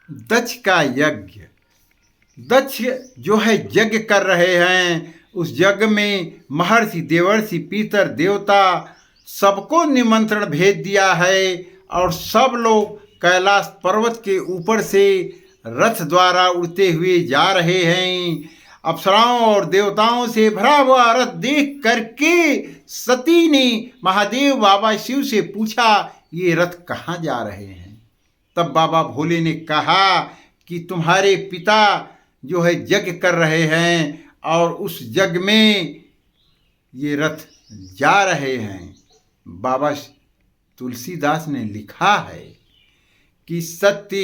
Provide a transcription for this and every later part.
दक्ष का यज्ञ। दक्ष जो है यज्ञ कर रहे हैं, उस यज्ञ में महर्षि, देवर्षि, पितर, देवता सबको निमंत्रण भेज दिया है और सब लोग कैलाश पर्वत के ऊपर से रथ द्वारा उड़ते हुए जा रहे हैं। अप्सराओं और देवताओं से भरा हुआ रथ देख करके सती ने महादेव बाबा शिव से पूछा, ये रथ कहाँ जा रहे हैं? तब बाबा भोले ने कहा कि तुम्हारे पिता जो है यज्ञ कर रहे हैं और उस यज्ञ में ये रथ जा रहे हैं। बाबा तुलसीदास ने लिखा है कि सती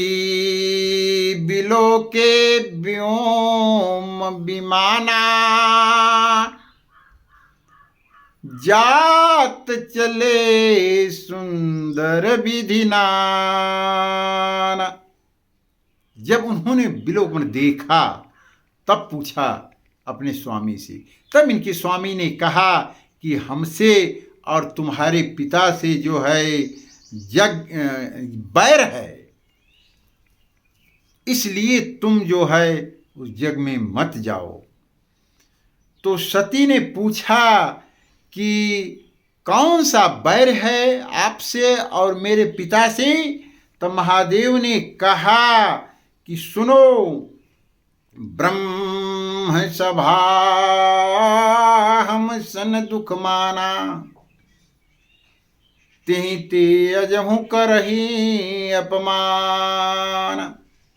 बिलोके व्योम विमाना, जात चले सुंदर विधिना। जब उन्होंने विलोकन देखा तब पूछा अपने स्वामी से। तब इनके स्वामी ने कहा कि हमसे और तुम्हारे पिता से जो है बैर है, इसलिए तुम जो है उस यज्ञ में मत जाओ। तो सती ने पूछा कि कौन सा बैर है आपसे और मेरे पिता से? तब महादेव ने कहा कि सुनो, ब्रह्म सभा हम सन दुख माना, तेहि ते अजहु करही अपमान।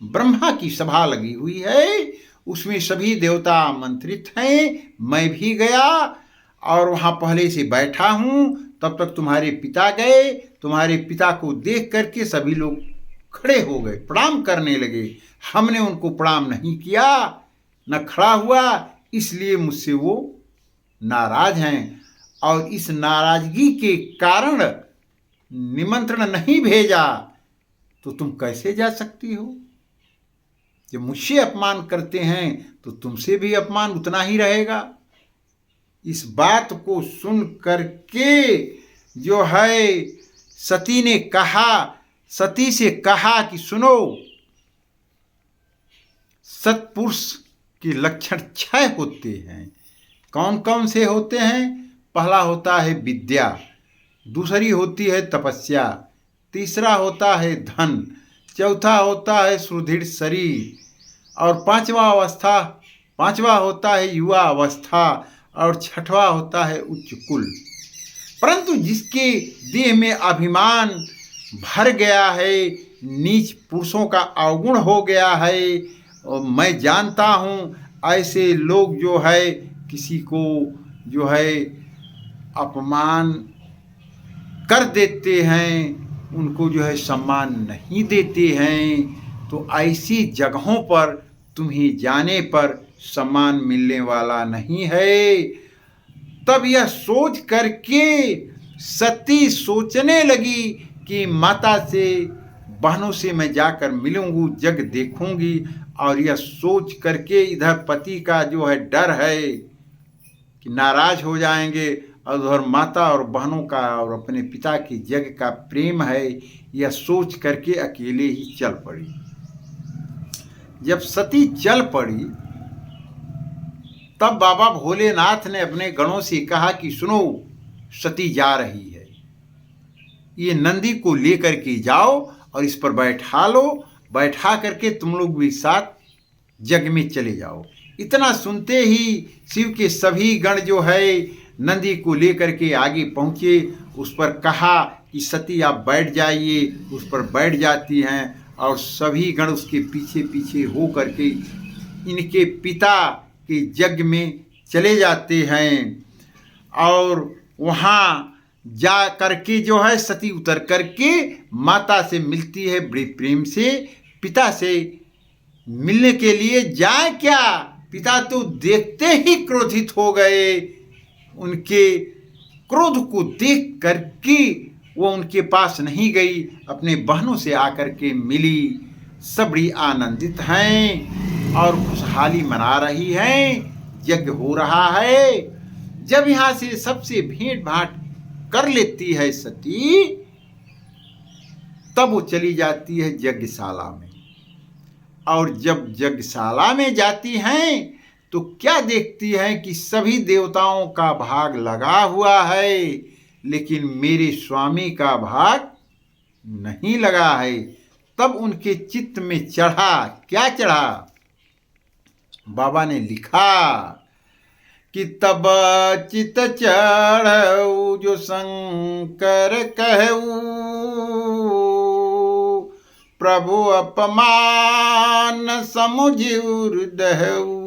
ब्रह्मा की सभा लगी हुई है, उसमें सभी देवता आमंत्रित हैं। मैं भी गया और वहाँ पहले से बैठा हूँ। तब तक तुम्हारे पिता गए। तुम्हारे पिता को देख करके सभी लोग खड़े हो गए, प्रणाम करने लगे। हमने उनको प्रणाम नहीं किया, न खड़ा हुआ, इसलिए मुझसे वो नाराज हैं और इस नाराजगी के कारण निमंत्रण नहीं भेजा। तो तुम कैसे जा सकती हो? जब मुझसे अपमान करते हैं तो तुमसे भी अपमान उतना ही रहेगा। इस बात को सुन करके जो है सती ने कहा, सती से कहा कि सुनो, सत्पुरुष के लक्षण 6 होते हैं। कौन कौन से होते हैं? पहला होता है विद्या, दूसरी होती है तपस्या, तीसरा होता है धन, चौथा होता है सुदृढ़ शरीर और पांचवा होता है युवा अवस्था और छठवां होता है उच्च कुल। परंतु जिसके देह में अभिमान भर गया है, नीच पुरुषों का अवगुण हो गया है, और मैं जानता हूँ ऐसे लोग जो है किसी को जो है अपमान कर देते हैं, उनको जो है सम्मान नहीं देते हैं। तो ऐसी जगहों पर तुम्हें जाने पर सम्मान मिलने वाला नहीं है। तब यह सोच करके सती सोचने लगी कि माता से, बहनों से मैं जाकर मिलूंगी, जग देखूंगी। और यह सोच करके इधर पति का जो है डर है कि नाराज हो जाएंगे, और उधर माता और बहनों का और अपने पिता की जग का प्रेम है, यह सोच करके अकेले ही चल पड़ी। जब सती चल पड़ी तब बाबा भोलेनाथ ने अपने गणों से कहा कि सुनो, सती जा रही है, ये नंदी को लेकर के जाओ और इस पर बैठा लो, बैठा करके तुम लोग भी साथ जग में चले जाओ। इतना सुनते ही शिव के सभी गण जो है नंदी को लेकर के आगे पहुँचे। उस पर कहा कि सती आप बैठ जाइए। उस पर बैठ जाती हैं और सभी गण उसके पीछे पीछे हो करके इनके पिता के यज्ञ में चले जाते हैं। और वहाँ जा करके जो है सती उतर करके माता से मिलती है बड़े प्रेम से। पिता से मिलने के लिए जाए क्या, पिता तो देखते ही क्रोधित हो गए। उनके क्रोध को देख करके वो उनके पास नहीं गई, अपने बहनों से आकर के मिली। सब बड़ी आनंदित हैं और खुशहाली मना रही हैं, यज्ञ हो रहा है। जब यहाँ से सबसे भेंट भाट कर लेती है सती, तब वो चली जाती है यज्ञशाला में। और जब यज्ञशाला में जाती हैं तो क्या देखती हैं कि सभी देवताओं का भाग लगा हुआ है, लेकिन मेरे स्वामी का भाग नहीं लगा है। तब उनके चित्त में चढ़ा, क्या चढ़ा? बाबा ने लिखा कि तब चित चढ़ऊ जो शंकर कहऊ, प्रभु अपमान समुझिउर दहऊ।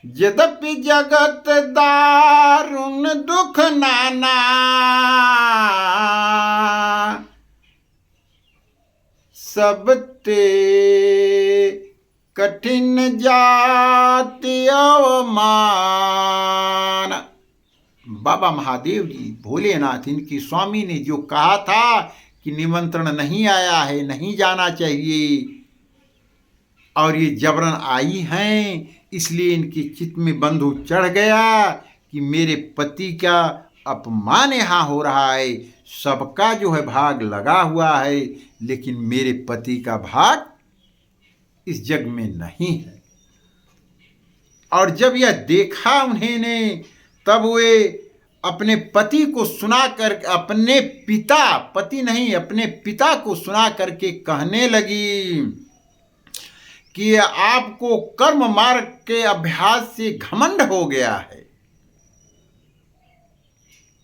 यद्यपि जगत दारुण दुख नाना, सब ते कठिन जाति अवमान। बाबा महादेव जी भोलेनाथ, इनकी स्वामी ने जो कहा था कि निमंत्रण नहीं आया है, नहीं जाना चाहिए, और ये जबरन आई हैं, इसलिए इनके चित्त में बंधु चढ़ गया कि मेरे पति का अपमान यहाँ हो रहा है। सबका जो है भाग लगा हुआ है, लेकिन मेरे पति का भाग इस जग में नहीं है। और जब यह देखा उन्होंने, तब वे अपने पति को सुनाकर, अपने पिता, पति नहीं, अपने पिता को सुना करके कहने लगी कि आपको कर्म मार्ग के अभ्यास से घमंड हो गया है।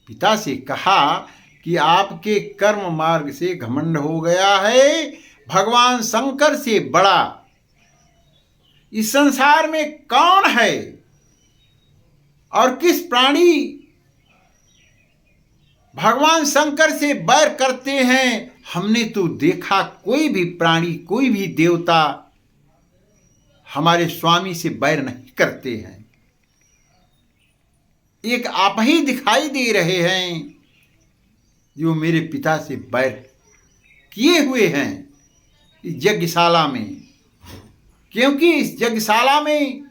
पिता से कहा कि आपके कर्म मार्ग से घमंड हो गया है। भगवान शंकर से बड़ा इस संसार में कौन है, और किस प्राणी भगवान शंकर से बैर करते हैं? हमने तो देखा कोई भी प्राणी, कोई भी देवता हमारे स्वामी से बैर नहीं करते हैं। एक आप ही दिखाई दे रहे हैं जो मेरे पिता से बैर किए हुए हैं इस यज्ञशाला में, क्योंकि इस यज्ञशाला में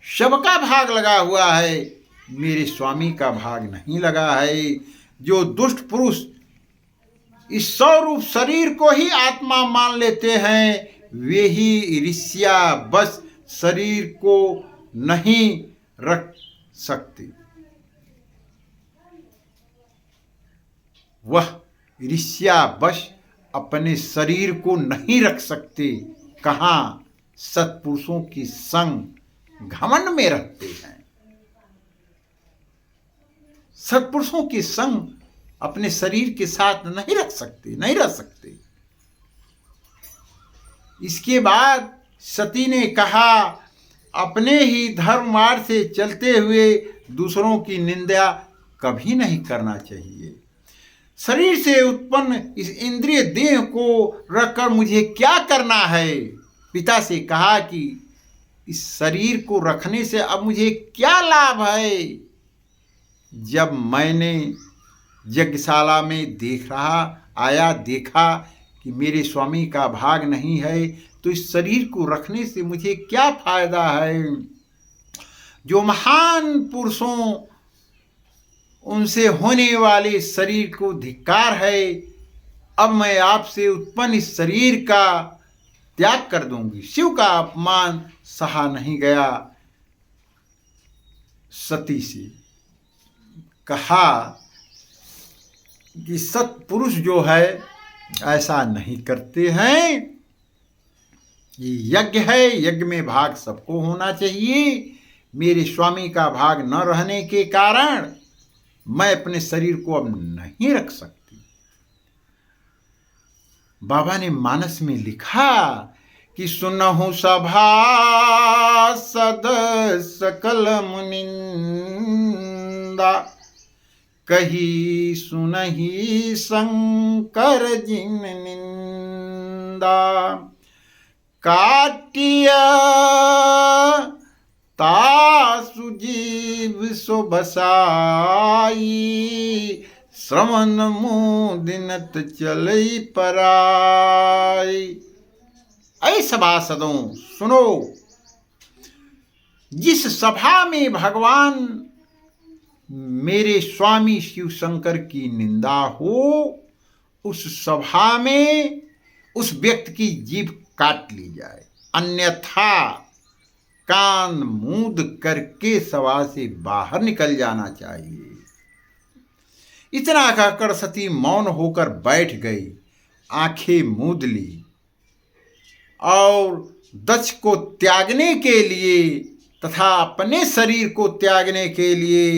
सबका भाग लगा हुआ है, मेरे स्वामी का भाग नहीं लगा है। जो दुष्ट पुरुष इस स्वरूप शरीर को ही आत्मा मान लेते हैं, वे ही ईर्ष्या बस शरीर को नहीं रख सकते। वह ईर्ष्या बस अपने शरीर को नहीं रख सकते। कहाँ? सत्पुरुषों की संग घमंड में रहते हैं। सत्पुरुषों के संग अपने शरीर के साथ नहीं रख सकते, नहीं रह सकते। इसके बाद सती ने कहा, अपने ही धर्म मार्ग से चलते हुए दूसरों की निंदा कभी नहीं करना चाहिए। शरीर से उत्पन्न इस इंद्रिय देह को रखकर मुझे क्या करना है? पिता से कहा कि इस शरीर को रखने से अब मुझे क्या लाभ है? जब मैंने यज्ञशाला में देखा कि मेरे स्वामी का भाग नहीं है, तो इस शरीर को रखने से मुझे क्या फायदा है? जो महान पुरुषों उनसे होने वाले शरीर को धिक्कार है। अब मैं आपसे उत्पन्न इस शरीर का त्याग कर दूंगी। शिव का अपमान सहा नहीं गया। सती से कहा कि सत्पुरुष जो है ऐसा नहीं करते हैं। ये यज्ञ है, यज्ञ में भाग सबको होना चाहिए। मेरे स्वामी का भाग न रहने के कारण मैं अपने शरीर को अब नहीं रख सकती। बाबा ने मानस में लिखा कि सुनहु सभा सद सकल मुनिंदा, कही सुनहि शंकर जिन निंदा। काटिया तासु जीव सो बसाई, श्रवण मुदिनत चलई पराई। ऐ सभासदों सुनो, जिस सभा में भगवान मेरे स्वामी शिव शंकर की निंदा हो, उस सभा में उस व्यक्ति की जीभ काट ली जाए, अन्यथा कान मूंद करके सभा से बाहर निकल जाना चाहिए। इतना कहकर सती मौन होकर बैठ गई, आंखें मूंद ली और दक्ष को त्यागने के लिए तथा अपने शरीर को त्यागने के लिए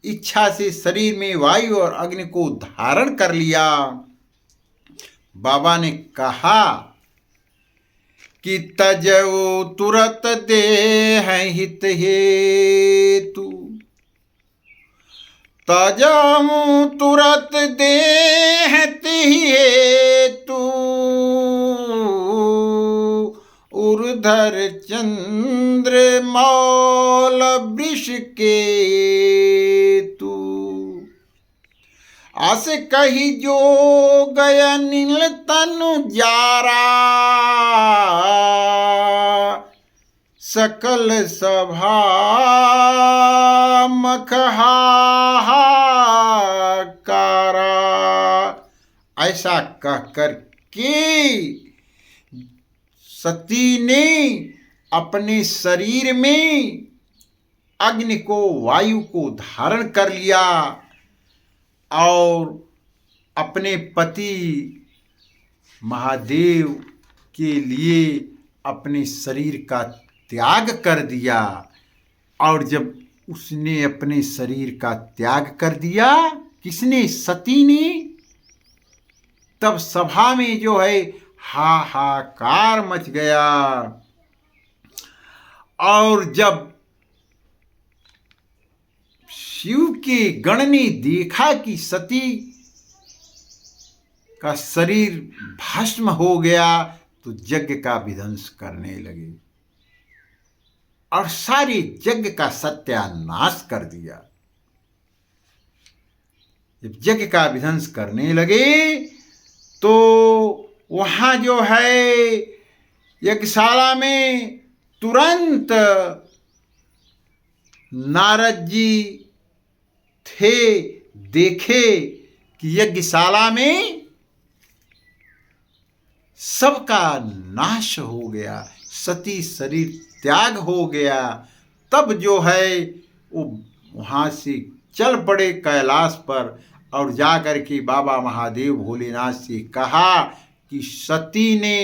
इच्छा से शरीर में वायु और अग्नि को धारण कर लिया। बाबा ने कहा कि तजऊ तुरत देह हित हेतु, तजऊ तुरत देह हेतु, उर्धर चंद्र मौल वृष के तू, आस कही जो गया नील तनु जारा, सकल सभा मखहाकारा। ऐसा कहकर के सती ने अपने शरीर में अग्नि को, वायु को धारण कर लिया और अपने पति महादेव के लिए अपने शरीर का त्याग कर दिया। और जब उसने अपने शरीर का त्याग कर दिया, किसने? सती ने। तब सभा में जो है हाहाकार मच गया। और जब शिव के गण ने देखा कि सती का शरीर भस्म हो गया, तो यज्ञ का विध्वंस करने लगे और सारे यज्ञ का सत्यानाश कर दिया। जब यज्ञ का विध्वंस करने लगे तो वहाँ जो है यज्ञशाला में तुरंत नारद जी थे, देखे कि यज्ञशाला में सबका नाश हो गया, सती शरीर त्याग हो गया। तब जो है वो वहाँ से चल पड़े कैलाश पर और जाकर के बाबा महादेव भोलेनाथ से कहा कि सती ने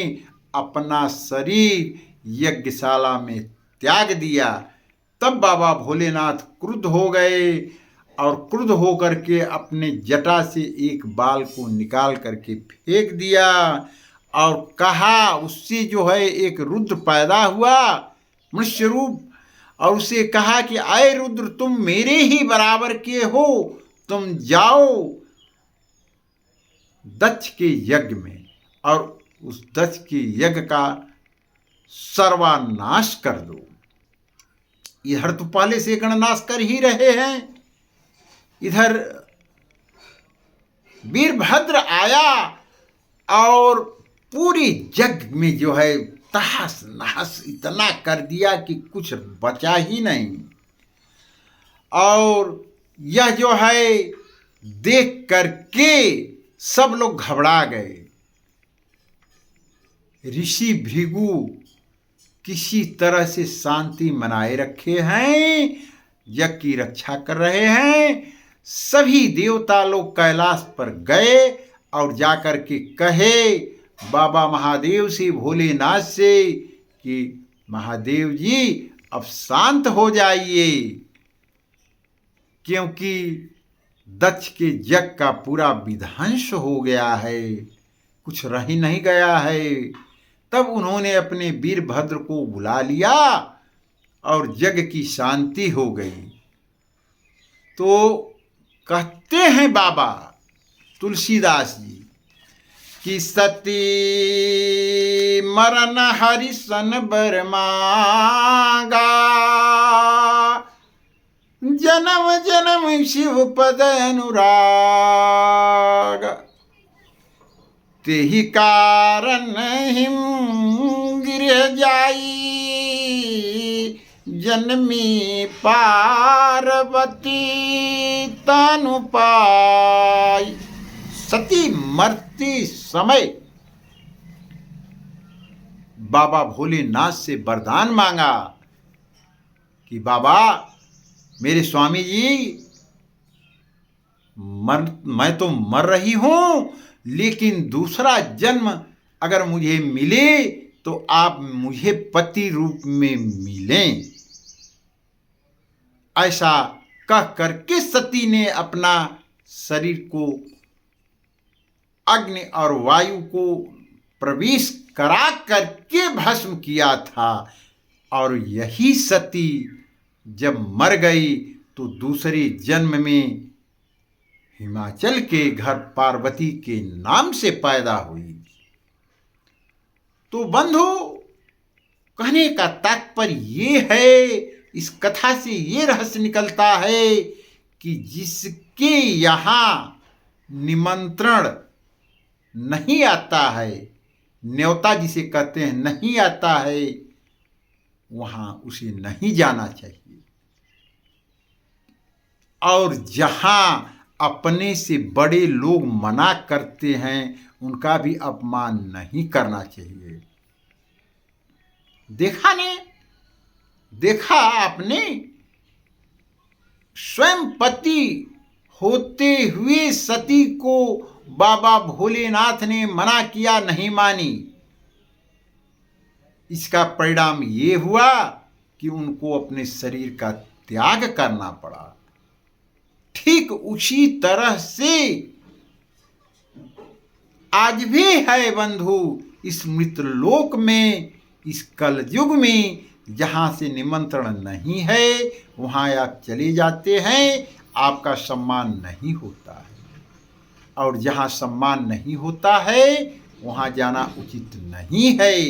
अपना शरीर यज्ञशाला में त्याग दिया। तब बाबा भोलेनाथ क्रुद्ध हो गए और क्रुद्ध होकर के अपने जटा से एक बाल को निकाल करके फेंक दिया और कहा, उससे जो है एक रुद्र पैदा हुआ मनुष्य रूप, और उसे कहा कि आए रुद्र, तुम मेरे ही बराबर के हो, तुम जाओ दक्ष के यज्ञ में और उस दक्ष के यज्ञ का सर्वनाश कर दो। इधर तो पहले से गणनाश कर ही रहे हैं, इधर वीरभद्र आया और पूरी जग में जो है तहस नहस इतना कर दिया कि कुछ बचा ही नहीं। और यह जो है देख करके सब लोग घबरा गए। ऋषि भृगु किसी तरह से शांति मनाए रखे हैं, यज्ञ की रक्षा कर रहे हैं। सभी देवता लोग कैलाश पर गए और जाकर के कहे बाबा महादेव से, भोलेनाथ से कि महादेव जी अब शांत हो जाइए, क्योंकि दक्ष के यज्ञ का पूरा विध्वंस हो गया है, कुछ रह ही नहीं गया है। तब उन्होंने अपने वीरभद्र को बुला लिया और यज्ञ की शांति हो गई। तो कहते हैं बाबा तुलसीदास जी कि सती मरन हरिसन बर मांगा, जन्म जन्म शिव पद अनुराग, तेहि कारण हिम गिर जाई, जन्मी पार्वती तनु पाई। सती मरती समय बाबा भोलेनाथ से वरदान मांगा कि बाबा मेरे स्वामी जी, मैं तो मर रही हूं, लेकिन दूसरा जन्म अगर मुझे मिले तो आप मुझे पति रूप में मिलें। ऐसा कह करके सती ने अपना शरीर को अग्नि और वायु को प्रवेश करा करके भस्म किया था। और यही सती जब मर गई तो दूसरे जन्म में हिमाचल के घर पार्वती के नाम से पैदा हुई। तो बंधु, कहने का तात्पर्य ये है, इस कथा से ये रहस्य निकलता है कि जिसके यहाँ निमंत्रण नहीं आता है, न्योता जिसे कहते हैं नहीं आता है, वहाँ उसे नहीं जाना चाहिए। और जहाँ अपने से बड़े लोग मना करते हैं उनका भी अपमान नहीं करना चाहिए। देखा आपने, स्वयं पति होते हुए सती को बाबा भोलेनाथ ने मना किया, नहीं मानी। इसका परिणाम ये हुआ कि उनको अपने शरीर का त्याग करना पड़ा। ठीक उसी तरह से आज भी है बंधु, इस मृतलोक में, इस कलयुग में, जहाँ से निमंत्रण नहीं है वहाँ आप चले जाते हैं, आपका सम्मान नहीं होता है। और जहाँ सम्मान नहीं होता है वहाँ जाना उचित नहीं है।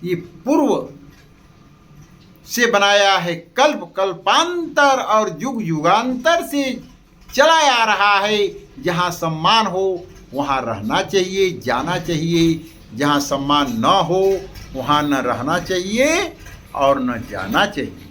ये पूर्व से बनाया है, कल्प कल्पांतर और युग युगांतर से चला आ रहा है। जहाँ सम्मान हो वहाँ रहना चाहिए, जाना चाहिए। जहाँ सम्मान न हो वहाँ न रहना चाहिए और न जाना चाहिए।